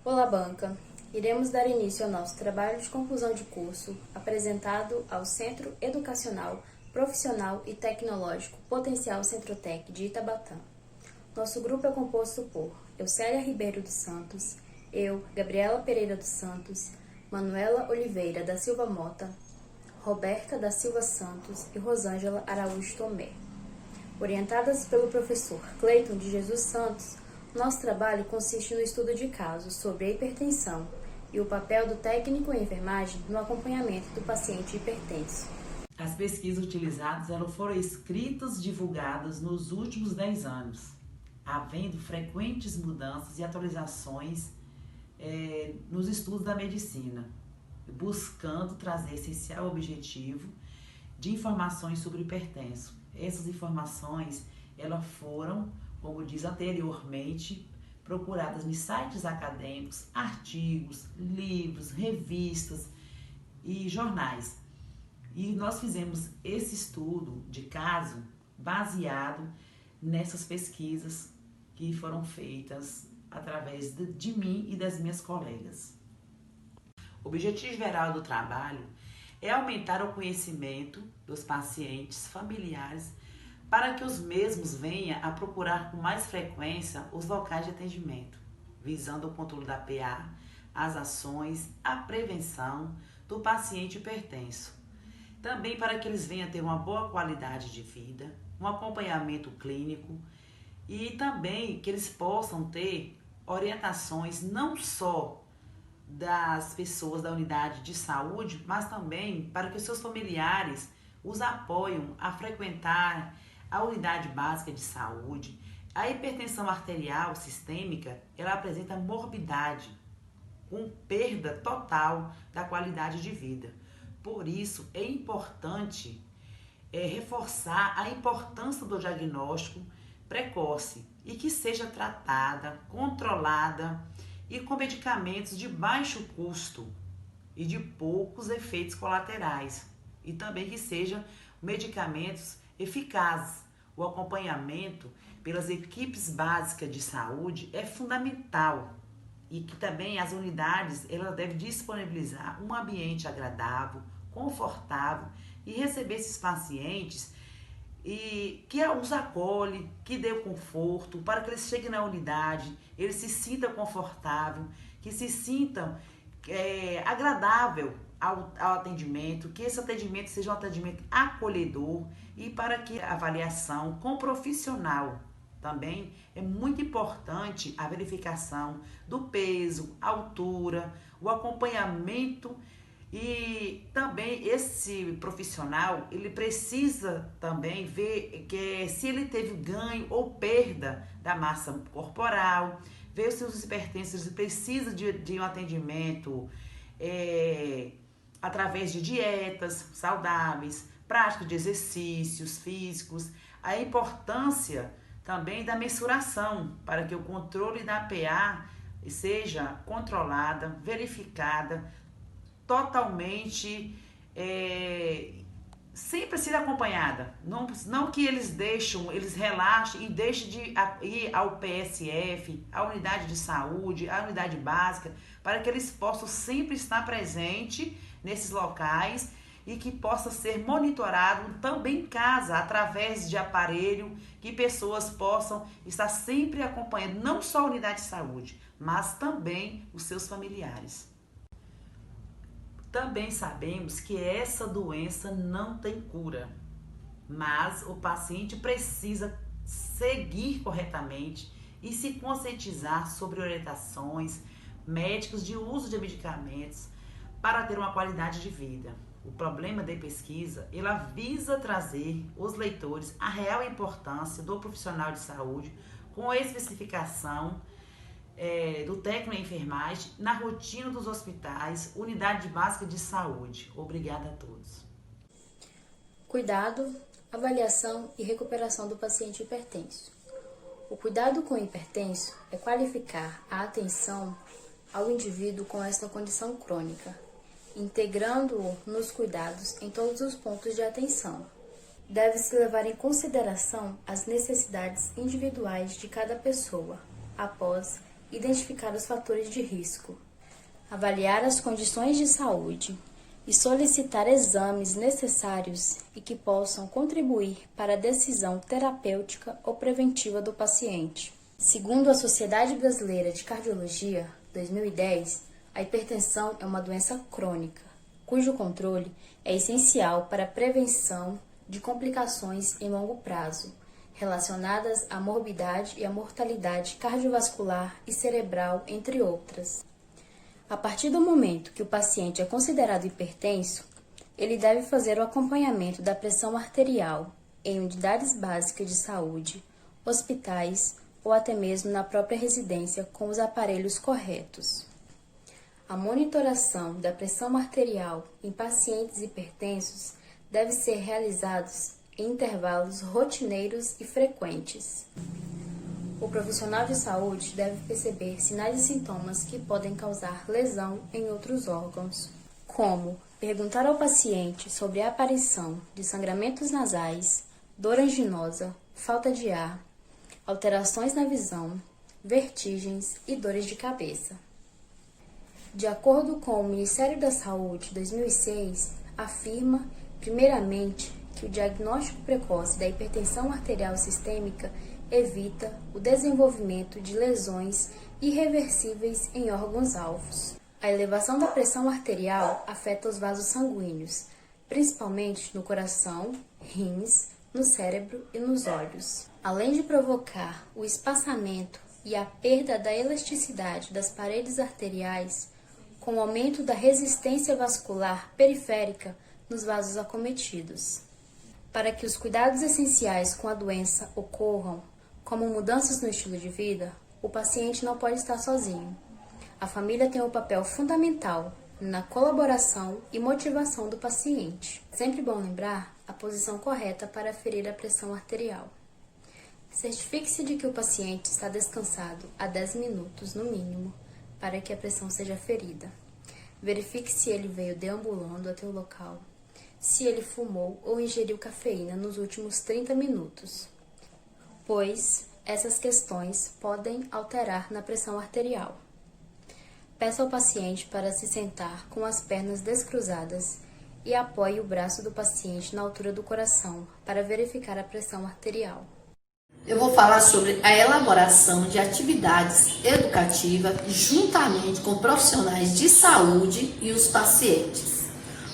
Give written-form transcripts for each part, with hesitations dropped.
Olá, banca! Iremos dar início ao nosso trabalho de conclusão de curso, apresentado ao Centro Educacional, Profissional e Tecnológico Potencial Centrotec de Itabatã. Nosso grupo é composto por Eucélia Ribeiro dos Santos, eu, Gabriela Pereira dos Santos, Manuela Oliveira da Silva Mota, Roberta da Silva Santos e Rosângela Araújo Tomé. Orientadas pelo professor Cleiton de Jesus Santos, nosso trabalho consiste no estudo de casos sobre a hipertensão e o papel do técnico em enfermagem no acompanhamento do paciente hipertenso. As pesquisas utilizadas foram escritas e divulgadas nos últimos 10 anos, havendo frequentes mudanças e atualizações nos estudos da medicina, buscando trazer essencial objetivo de informações sobre hipertenso. Essas informações foram, como diz anteriormente, procuradas em sites acadêmicos, artigos, livros, revistas e jornais. E nós fizemos esse estudo de caso baseado nessas pesquisas que foram feitas através de mim e das minhas colegas. O objetivo geral do trabalho é aumentar o conhecimento dos pacientes familiares para que os mesmos venham a procurar com mais frequência os locais de atendimento, visando o controle da PA, as ações, a prevenção do paciente hipertenso. Também para que eles venham a ter uma boa qualidade de vida, um acompanhamento clínico e também que eles possam ter orientações não só das pessoas da unidade de saúde, mas também para que os seus familiares os apoiem a frequentar a unidade básica de saúde. A hipertensão arterial sistêmica, ela apresenta morbidade, com perda total da qualidade de vida. Por isso, é importante reforçar a importância do diagnóstico precoce e que seja tratada, controlada e com medicamentos de baixo custo e de poucos efeitos colaterais. E também que sejam medicamentos eficazes. O acompanhamento pelas equipes básicas de saúde é fundamental e que também as unidades elas devem disponibilizar um ambiente agradável, confortável e receber esses pacientes e que os acolhe, que dê o conforto para que eles cheguem na unidade, eles se sintam confortável, que se sintam agradável ao atendimento, que esse atendimento seja um atendimento acolhedor e para que a avaliação com profissional também é muito importante a verificação do peso, altura, o acompanhamento e também esse profissional ele precisa também ver que se ele teve ganho ou perda da massa corporal, ver se os hipertensos precisam de um atendimento através de dietas saudáveis, prática de exercícios físicos, a importância também da mensuração para que o controle da PA seja controlada, verificada, totalmente sempre ser acompanhada. Não que eles relaxem e deixem de ir ao PSF, à unidade de saúde, à unidade básica, para que eles possam sempre estar presentes nesses locais e que possa ser monitorado também em casa, através de aparelho, que pessoas possam estar sempre acompanhando, não só a unidade de saúde, mas também os seus familiares. Também sabemos que essa doença não tem cura, mas o paciente precisa seguir corretamente e se conscientizar sobre orientações médicas de uso de medicamentos para ter uma qualidade de vida. O problema da pesquisa, ela visa trazer os leitores a real importância do profissional de saúde com a especificação do técnico em enfermagem na rotina dos hospitais, unidade básica de saúde. Obrigada a todos. Cuidado, avaliação e recuperação do paciente hipertenso. O cuidado com o hipertenso é qualificar a atenção ao indivíduo com esta condição crônica, integrando-o nos cuidados em todos os pontos de atenção. Deve-se levar em consideração as necessidades individuais de cada pessoa, após identificar os fatores de risco, avaliar as condições de saúde e solicitar exames necessários e que possam contribuir para a decisão terapêutica ou preventiva do paciente. Segundo a Sociedade Brasileira de Cardiologia, 2010, a hipertensão é uma doença crônica, cujo controle é essencial para a prevenção de complicações em longo prazo, relacionadas à morbidade e à mortalidade cardiovascular e cerebral, entre outras. A partir do momento que o paciente é considerado hipertenso, ele deve fazer o acompanhamento da pressão arterial em unidades básicas de saúde, hospitais ou até mesmo na própria residência com os aparelhos corretos. A monitoração da pressão arterial em pacientes hipertensos deve ser realizada em intervalos rotineiros e frequentes. O profissional de saúde deve perceber sinais e sintomas que podem causar lesão em outros órgãos, como perguntar ao paciente sobre a aparição de sangramentos nasais, dor anginosa, falta de ar, alterações na visão, vertigens e dores de cabeça. De acordo com o Ministério da Saúde, 2006, afirma, primeiramente, que o diagnóstico precoce da hipertensão arterial sistêmica evita o desenvolvimento de lesões irreversíveis em órgãos-alvos. A elevação da pressão arterial afeta os vasos sanguíneos, principalmente no coração, rins, no cérebro e nos olhos. Além de provocar o espaçamento e a perda da elasticidade das paredes arteriais, com o aumento da resistência vascular periférica nos vasos acometidos. Para que os cuidados essenciais com a doença ocorram, como mudanças no estilo de vida, o paciente não pode estar sozinho. A família tem um papel fundamental na colaboração e motivação do paciente. Sempre bom lembrar a posição correta para aferir a pressão arterial. Certifique-se de que o paciente está descansado há 10 minutos, no mínimo, para que a pressão seja aferida. Verifique se ele veio deambulando até o local, se ele fumou ou ingeriu cafeína nos últimos 30 minutos, pois essas questões podem alterar na pressão arterial. Peça ao paciente para se sentar com as pernas descruzadas e apoie o braço do paciente na altura do coração para verificar a pressão arterial. Eu vou falar sobre a elaboração de atividades educativas juntamente com profissionais de saúde e os pacientes.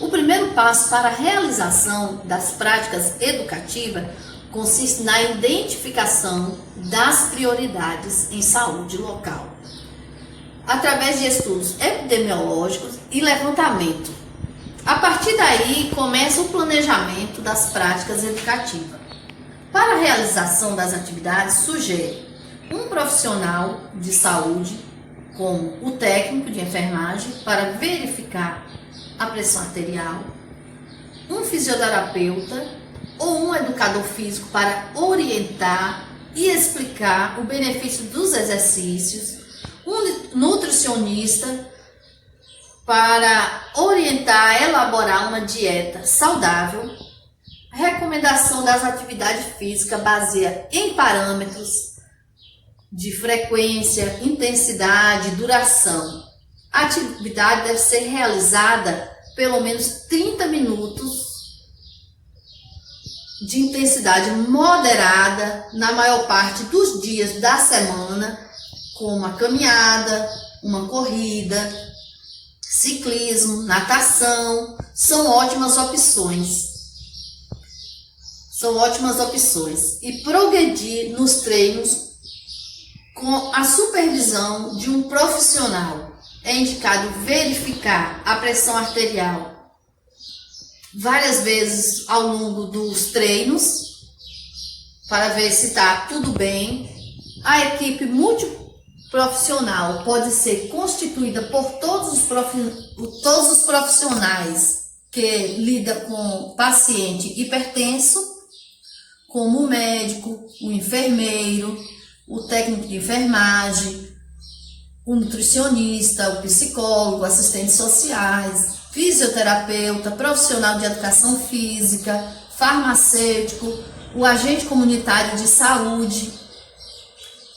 O primeiro passo para a realização das práticas educativas consiste na identificação das prioridades em saúde local, através de estudos epidemiológicos e levantamento. A partir daí, começa o planejamento das práticas educativas. Para a realização das atividades, sugere um profissional de saúde, como o técnico de enfermagem, para verificar a pressão arterial, um fisioterapeuta ou um educador físico para orientar e explicar o benefício dos exercícios, um nutricionista para orientar, elaborar uma dieta saudável. A recomendação das atividades físicas baseia em parâmetros de frequência, intensidade, duração. A atividade deve ser realizada pelo menos 30 minutos de intensidade moderada na maior parte dos dias da semana, como uma caminhada, uma corrida, ciclismo, natação, são ótimas opções. E progredir nos treinos com a supervisão de um profissional. É indicado verificar a pressão arterial várias vezes ao longo dos treinos para ver se está tudo bem. A equipe multiprofissional pode ser constituída por todos os profissionais que lidam com paciente hipertenso, como o médico, o enfermeiro, o técnico de enfermagem, o nutricionista, o psicólogo, assistentes sociais, fisioterapeuta, profissional de educação física, farmacêutico, o agente comunitário de saúde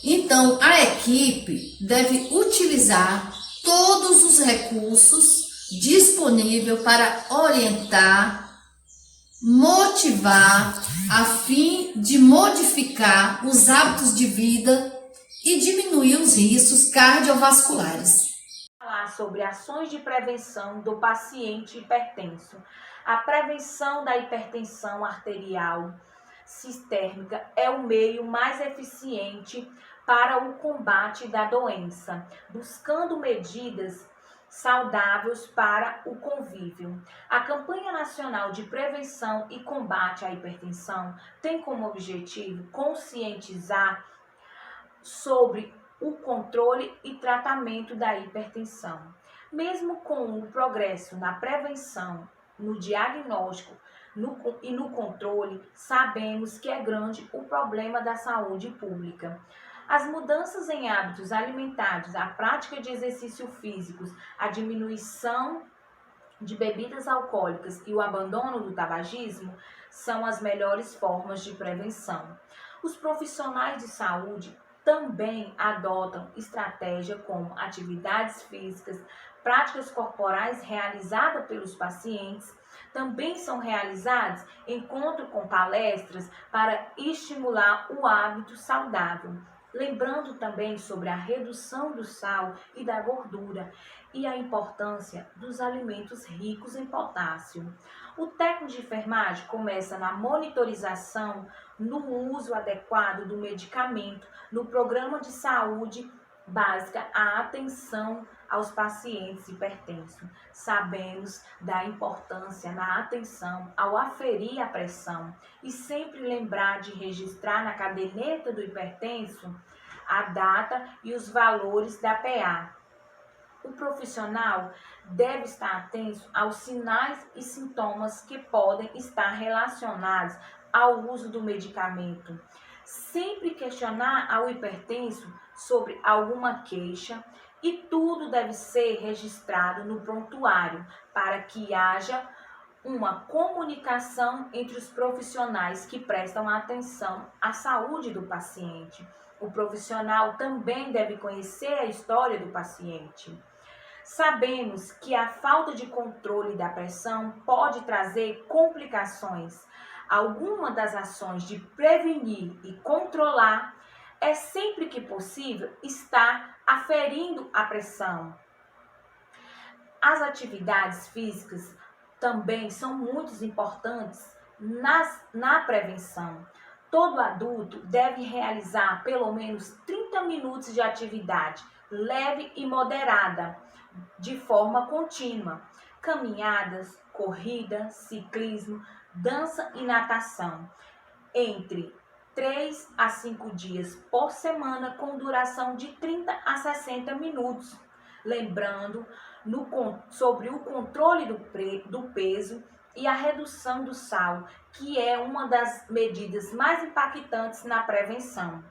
Então, a equipe deve utilizar todos os recursos disponíveis para orientar, motivar, a fim de modificar os hábitos de vida e diminuir os riscos cardiovasculares. Falar sobre ações de prevenção do paciente hipertenso. A prevenção da hipertensão arterial sistêmica é o meio mais eficiente para o combate da doença, buscando medidas saudáveis para o convívio. A Campanha Nacional de Prevenção e Combate à Hipertensão tem como objetivo conscientizar sobre o controle e tratamento da hipertensão. Mesmo com o progresso na prevenção, no diagnóstico e no controle, sabemos que é grande o problema da saúde pública. As mudanças em hábitos alimentares, a prática de exercícios físicos, a diminuição de bebidas alcoólicas e o abandono do tabagismo são as melhores formas de prevenção. Os profissionais de saúde também adotam estratégias como atividades físicas, práticas corporais realizadas pelos pacientes. Também são realizados encontros com palestras para estimular o hábito saudável. Lembrando também sobre a redução do sal e da gordura e a importância dos alimentos ricos em potássio. O técnico de enfermagem começa na monitorização, no uso adequado do medicamento, no programa de saúde básica, a atenção aos pacientes hipertensos. Sabemos da importância na atenção ao aferir a pressão e sempre lembrar de registrar na caderneta do hipertenso a data e os valores da PA. O profissional deve estar atento aos sinais e sintomas que podem estar relacionados ao uso do medicamento. Sempre questionar ao hipertenso sobre alguma queixa e tudo deve ser registrado no prontuário para que haja uma comunicação entre os profissionais que prestam atenção à saúde do paciente. O profissional também deve conhecer a história do paciente. Sabemos que a falta de controle da pressão pode trazer complicações. Alguma das ações de prevenir e controlar é sempre que possível estar aferindo a pressão. As atividades físicas também são muito importantes na prevenção. Todo adulto deve realizar pelo menos 30 minutos de atividade leve e moderada, de forma contínua. Caminhadas, corrida, ciclismo, dança e natação. Entre 3 a 5 dias por semana, com duração de 30 a 60 minutos. Lembrando sobre o controle do peso e a redução do sal, que é uma das medidas mais impactantes na prevenção.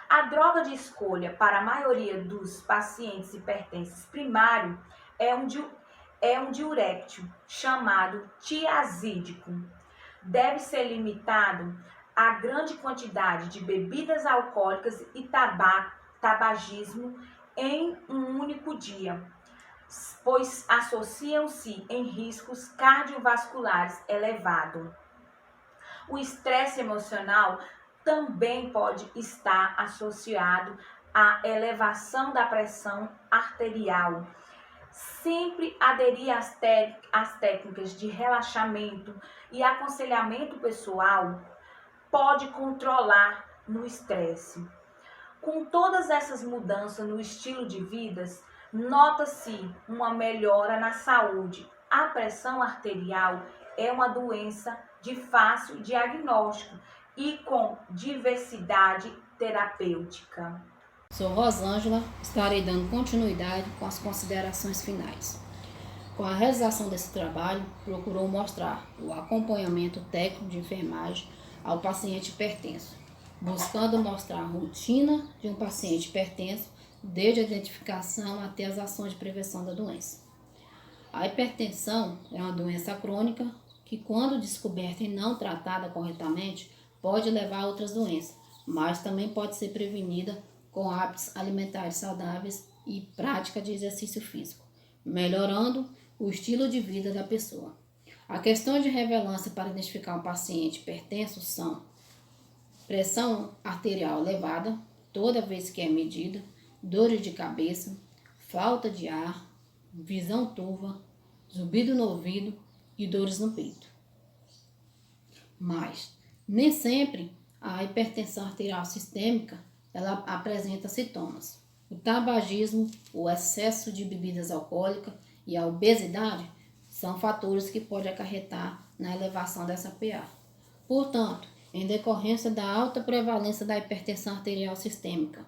A droga de escolha para a maioria dos pacientes hipertensos primário é um diurético chamado tiazídico. Deve ser limitado a grande quantidade de bebidas alcoólicas e tabagismo em um único dia, pois associam-se em riscos cardiovasculares elevados. O estresse emocional também pode estar associado à elevação da pressão arterial. Sempre aderir às técnicas de relaxamento e aconselhamento pessoal pode controlar no estresse. Com todas essas mudanças no estilo de vida, nota-se uma melhora na saúde. A pressão arterial é uma doença de fácil diagnóstico e com diversidade terapêutica. Sou Rosângela, estarei dando continuidade com as considerações finais. Com a realização desse trabalho, procurou mostrar o acompanhamento técnico de enfermagem ao paciente hipertenso, buscando mostrar a rotina de um paciente hipertenso, desde a identificação até as ações de prevenção da doença. A hipertensão é uma doença crônica que, quando descoberta e não tratada corretamente, pode levar a outras doenças, mas também pode ser prevenida com hábitos alimentares saudáveis e prática de exercício físico, melhorando o estilo de vida da pessoa. A questão de relevância para identificar um paciente hipertenso são pressão arterial elevada, toda vez que é medida, dores de cabeça, falta de ar, visão turva, zumbido no ouvido e dores no peito. Mas nem sempre a hipertensão arterial sistêmica ela apresenta sintomas. O tabagismo, o excesso de bebidas alcoólicas e a obesidade são fatores que podem acarretar na elevação dessa PA. Portanto, em decorrência da alta prevalência da hipertensão arterial sistêmica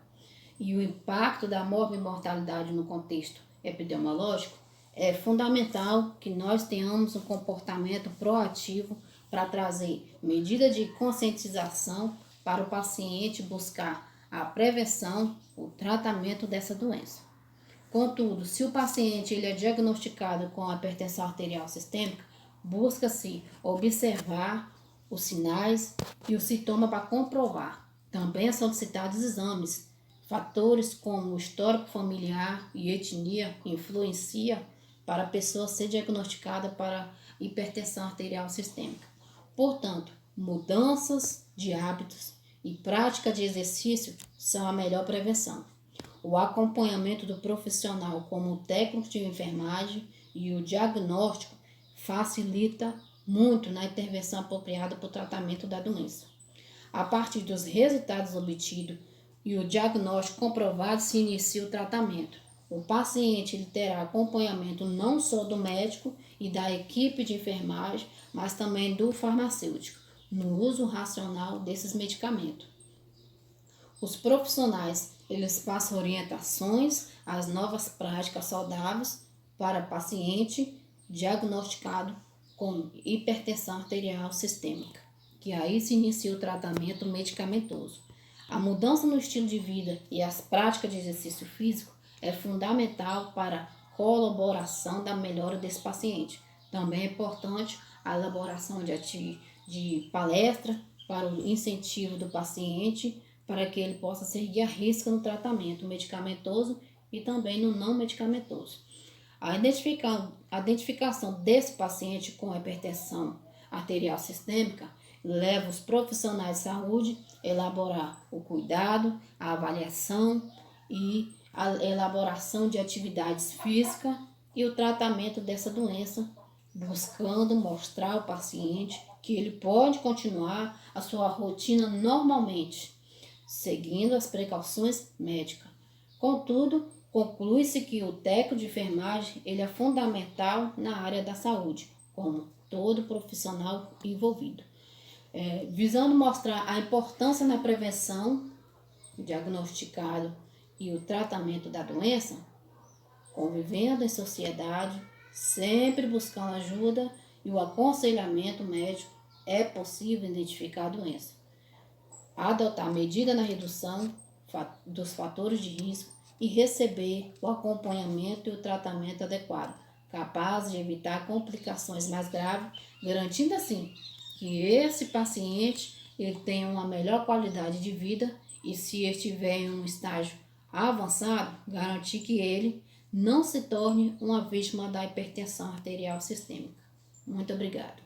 e o impacto da morbimortalidade no contexto epidemiológico, é fundamental que nós tenhamos um comportamento proativo para trazer medidas de conscientização para o paciente buscar a prevenção, o tratamento dessa doença. Contudo, se o paciente ele é diagnosticado com hipertensão arterial sistêmica, busca-se observar os sinais e os sintomas para comprovar. Também são solicitados exames. Fatores como histórico familiar e etnia influenciam para a pessoa ser diagnosticada para hipertensão arterial sistêmica. Portanto, mudanças de hábitos e prática de exercício são a melhor prevenção. O acompanhamento do profissional como o técnico de enfermagem e o diagnóstico facilita muito na intervenção apropriada para o tratamento da doença. A partir dos resultados obtidos e o diagnóstico comprovado, se inicia o tratamento. O paciente ele terá acompanhamento não só do médico e da equipe de enfermagem, mas também do farmacêutico, no uso racional desses medicamentos. Os profissionais eles passam orientações às novas práticas saudáveis para paciente diagnosticado com hipertensão arterial sistêmica, que aí se inicia o tratamento medicamentoso. A mudança no estilo de vida e as práticas de exercício físico é fundamental para a colaboração da melhora desse paciente. Também é importante a elaboração de palestra para o incentivo do paciente, para que ele possa seguir a risca no tratamento medicamentoso e também no não medicamentoso. A identificação desse paciente com hipertensão arterial sistêmica leva os profissionais de saúde a elaborar o cuidado, a avaliação e a elaboração de atividades físicas e o tratamento dessa doença, buscando mostrar ao paciente que ele pode continuar a sua rotina normalmente, seguindo as precauções médicas. Contudo, conclui-se que o técnico de enfermagem ele é fundamental na área da saúde, como todo profissional envolvido. Visando mostrar a importância na prevenção, diagnosticado e o tratamento da doença, convivendo em sociedade, sempre buscando ajuda e o aconselhamento médico, é possível identificar a doença. Adotar medida na redução dos fatores de risco e receber o acompanhamento e o tratamento adequado, capaz de evitar complicações mais graves, garantindo assim que esse paciente ele tenha uma melhor qualidade de vida e, se estiver em um estágio avançado, garantir que ele não se torne uma vítima da hipertensão arterial sistêmica. Muito obrigada.